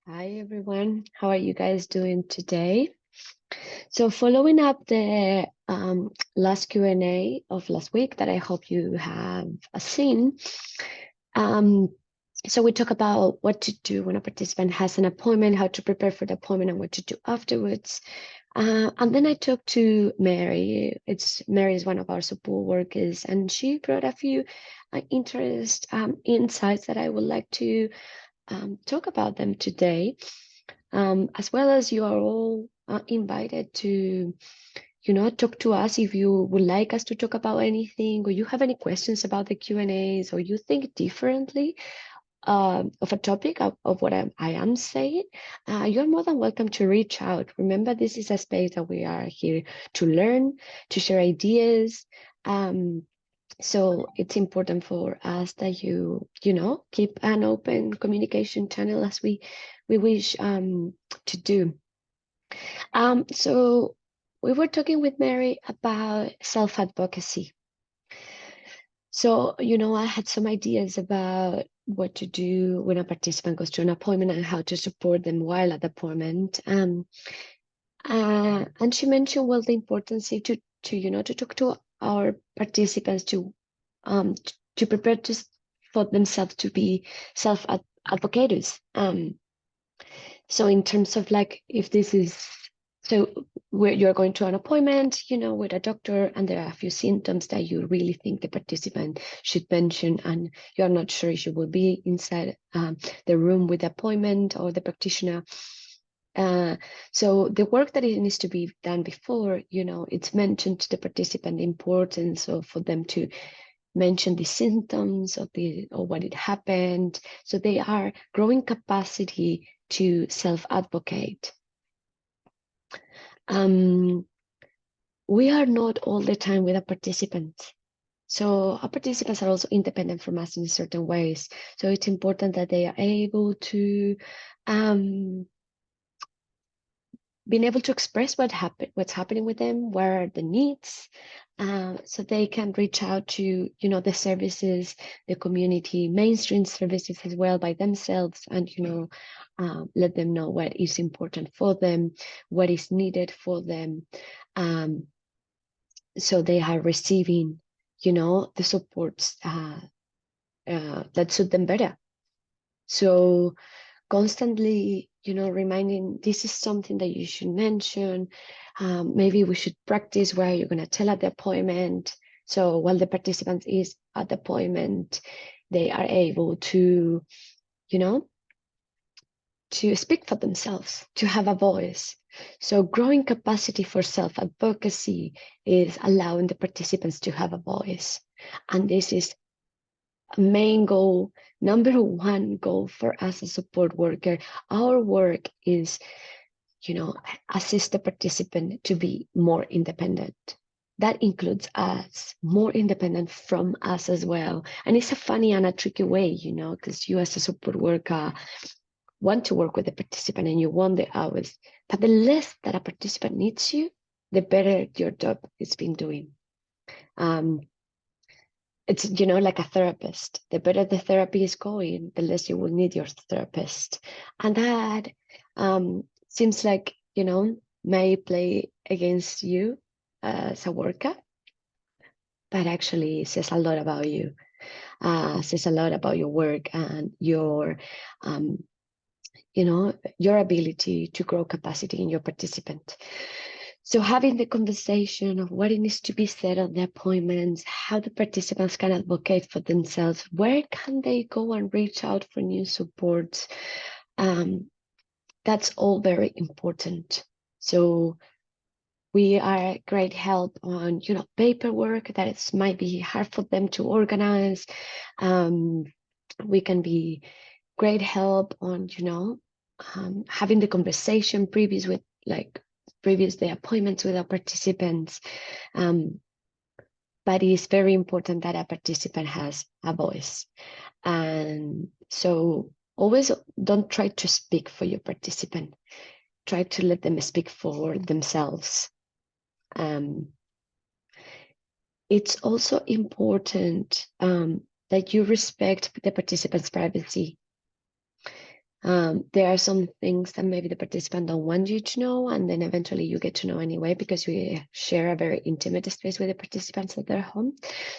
Hi everyone, how are you guys doing today? So following up the last Q&A of last week that I hope you have seen, um, so we talk about what to do when a participant has an appointment, how to prepare for the appointment and what to do afterwards. And then I talked to Mary. Mary is one of our support workers, and she brought a few insights that I would like to talk about them today. As well as you are all invited to, talk to us if you would like us to talk about anything, or you have any questions about the Q&As, or you think differently of a topic of what I am saying, you're more than welcome to reach out. Remember, this is a space that we are here to learn, to share ideas. So it's important for us that you keep an open communication channel as we wish to do. So we were talking with Mary about self-advocacy. So, I had some ideas about what to do when a participant goes to an appointment and how to support them while at the appointment. And she mentioned, well, the importance to talk to our participants to prepare for themselves to be self-advocates. So in terms of like, if this is, so where you're going to an appointment, with a doctor, and there are a few symptoms that you really think the participant should mention, and you're not sure if you will be inside the room with the appointment or the practitioner. So the work that it needs to be done before, it's mentioned to the participant the importance of for them to mention the symptoms of or what it happened. So they are growing capacity to self-advocate. We are not all the time with a participant. So our participants are also independent from us in certain ways. So it's important that they are able to being able to express what's happening with them, what are the needs, so they can reach out to the services, the community, mainstream services as well by themselves, and let them know what is important for them, what is needed for them, so they are receiving the supports that suit them better. So constantly, reminding this is something that you should mention. Maybe we should practice where you're going to tell at the appointment. So while the participant is at the appointment, they are able to, to speak for themselves, to have a voice. So growing capacity for self-advocacy is allowing the participants to have a voice. And this is main goal, number one goal for us as a support worker. Our work is, assist the participant to be more independent. That includes us, more independent from us as well. And it's a funny and a tricky way, because you as a support worker want to work with the participant and you want the hours. But the less that a participant needs you, the better your job is being doing. It's like a therapist. The better the therapy is going, the less you will need your therapist. And that seems like may play against you as a worker, but actually says a lot about you. Says a lot about your work and your your ability to grow capacity in your participant. So having the conversation of what it needs to be said on the appointments, how the participants can advocate for themselves, where can they go and reach out for new supports, that's all very important. So we are great help on, paperwork that might be hard for them to organize. We can be great help on, having the conversation previous the appointments with our participants. But it's very important that a participant has a voice. And so always don't try to speak for your participant. Try to let them speak for themselves. It's also important that you respect the participant's privacy. There are some things that maybe the participant don't want you to know, and then eventually you get to know anyway, because we share a very intimate space with the participants at their home.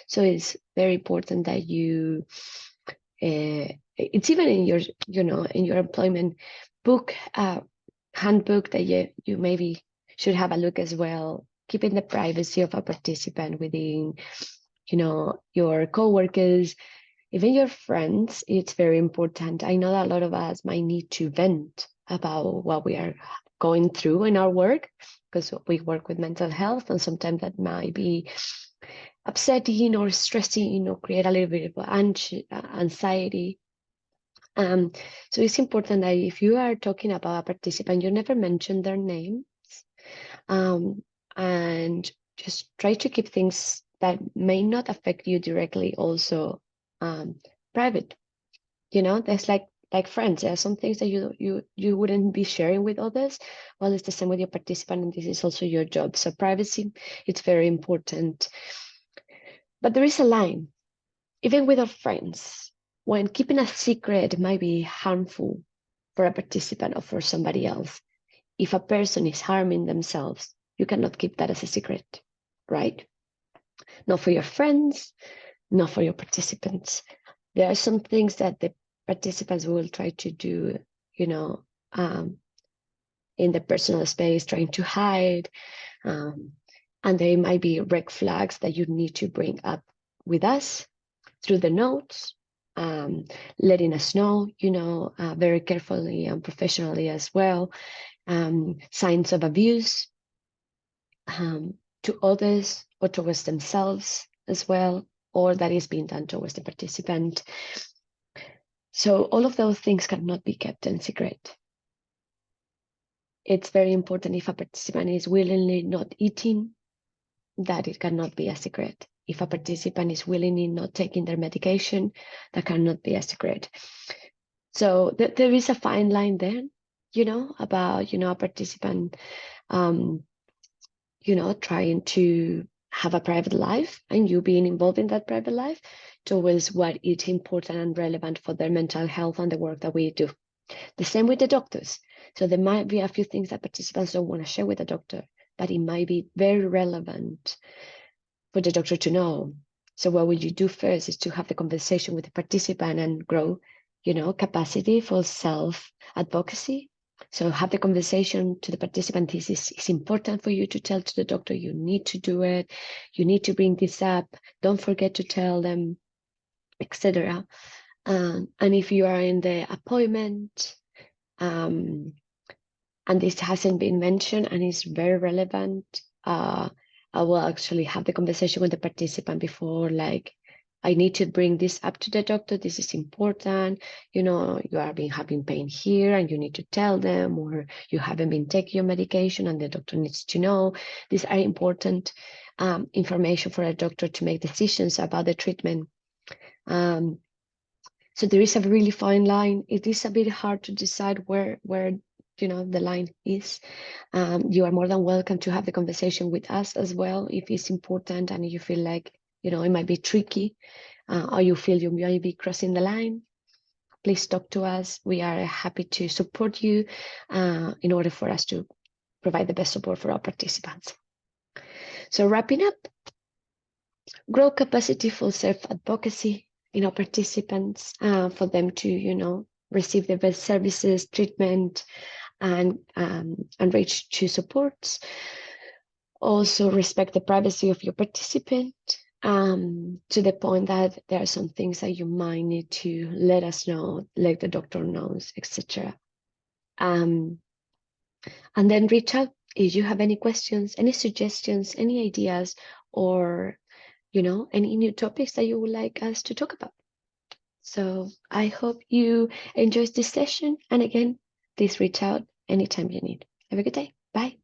So it's very important that you, it's even in your, in your employment book, handbook, that you maybe should have a look as well, keeping the privacy of a participant within, your coworkers, even your friends. It's very important. I know that a lot of us might need to vent about what we are going through in our work, because we work with mental health, and sometimes that might be upsetting or stressing or create a little bit of anxiety. So it's important that if you are talking about a participant, you never mention their name, and just try to keep things that may not affect you directly also private. There's like friends. There are some things that you wouldn't be sharing with others. Well, it's the same with your participant, and this is also your job. So privacy, it's very important. But there is a line, even with our friends, when keeping a secret might be harmful for a participant or for somebody else. If a person is harming themselves, you cannot keep that as a secret, right? Not for your friends, not for your participants. There are some things that the participants will try to do, in the personal space, trying to hide. And there might be red flags that you need to bring up with us through the notes, letting us know, very carefully and professionally as well, signs of abuse to others or towards themselves as well, or that is being done towards the participant. So all of those things cannot be kept in secret. It's very important, if a participant is willingly not eating, that it cannot be a secret. If a participant is willingly not taking their medication, that cannot be a secret. So there is a fine line there, about, a participant, trying to have a private life and you being involved in that private life towards what is important and relevant for their mental health and the work that we do. The same with the doctors. So there might be a few things that participants don't want to share with the doctor, but it might be very relevant for the doctor to know. So what would you do first is to have the conversation with the participant and grow, capacity for self-advocacy. So have the conversation to the participant. This is important for you to tell to the doctor. You need to do it. You need to bring this up. Don't forget to tell them, etc. And if you are in the appointment, and this hasn't been mentioned and is very relevant, I will actually have the conversation with the participant before, like, I need to bring this up to the doctor. This is important. You are having pain here and you need to tell them, or you haven't been taking your medication and the doctor needs to know. These are important information for a doctor to make decisions about the treatment. So there is a really fine line. It is a bit hard to decide where the line is. You are more than welcome to have the conversation with us as well if it's important and you feel like it might be tricky, or you feel you might be crossing the line. Please talk to us. We are happy to support you in order for us to provide the best support for our participants. So wrapping up, grow capacity for self-advocacy in our participants, for them to receive the best services, treatment, and reach to supports. Also respect the privacy of your participant, to the point that there are some things that you might need to let us know, let the doctor knows, etc. And then reach out if you have any questions, any suggestions, any ideas, or any new topics that you would like us to talk about. So I hope you enjoyed this session. And again, please reach out anytime you need. Have a good day. Bye.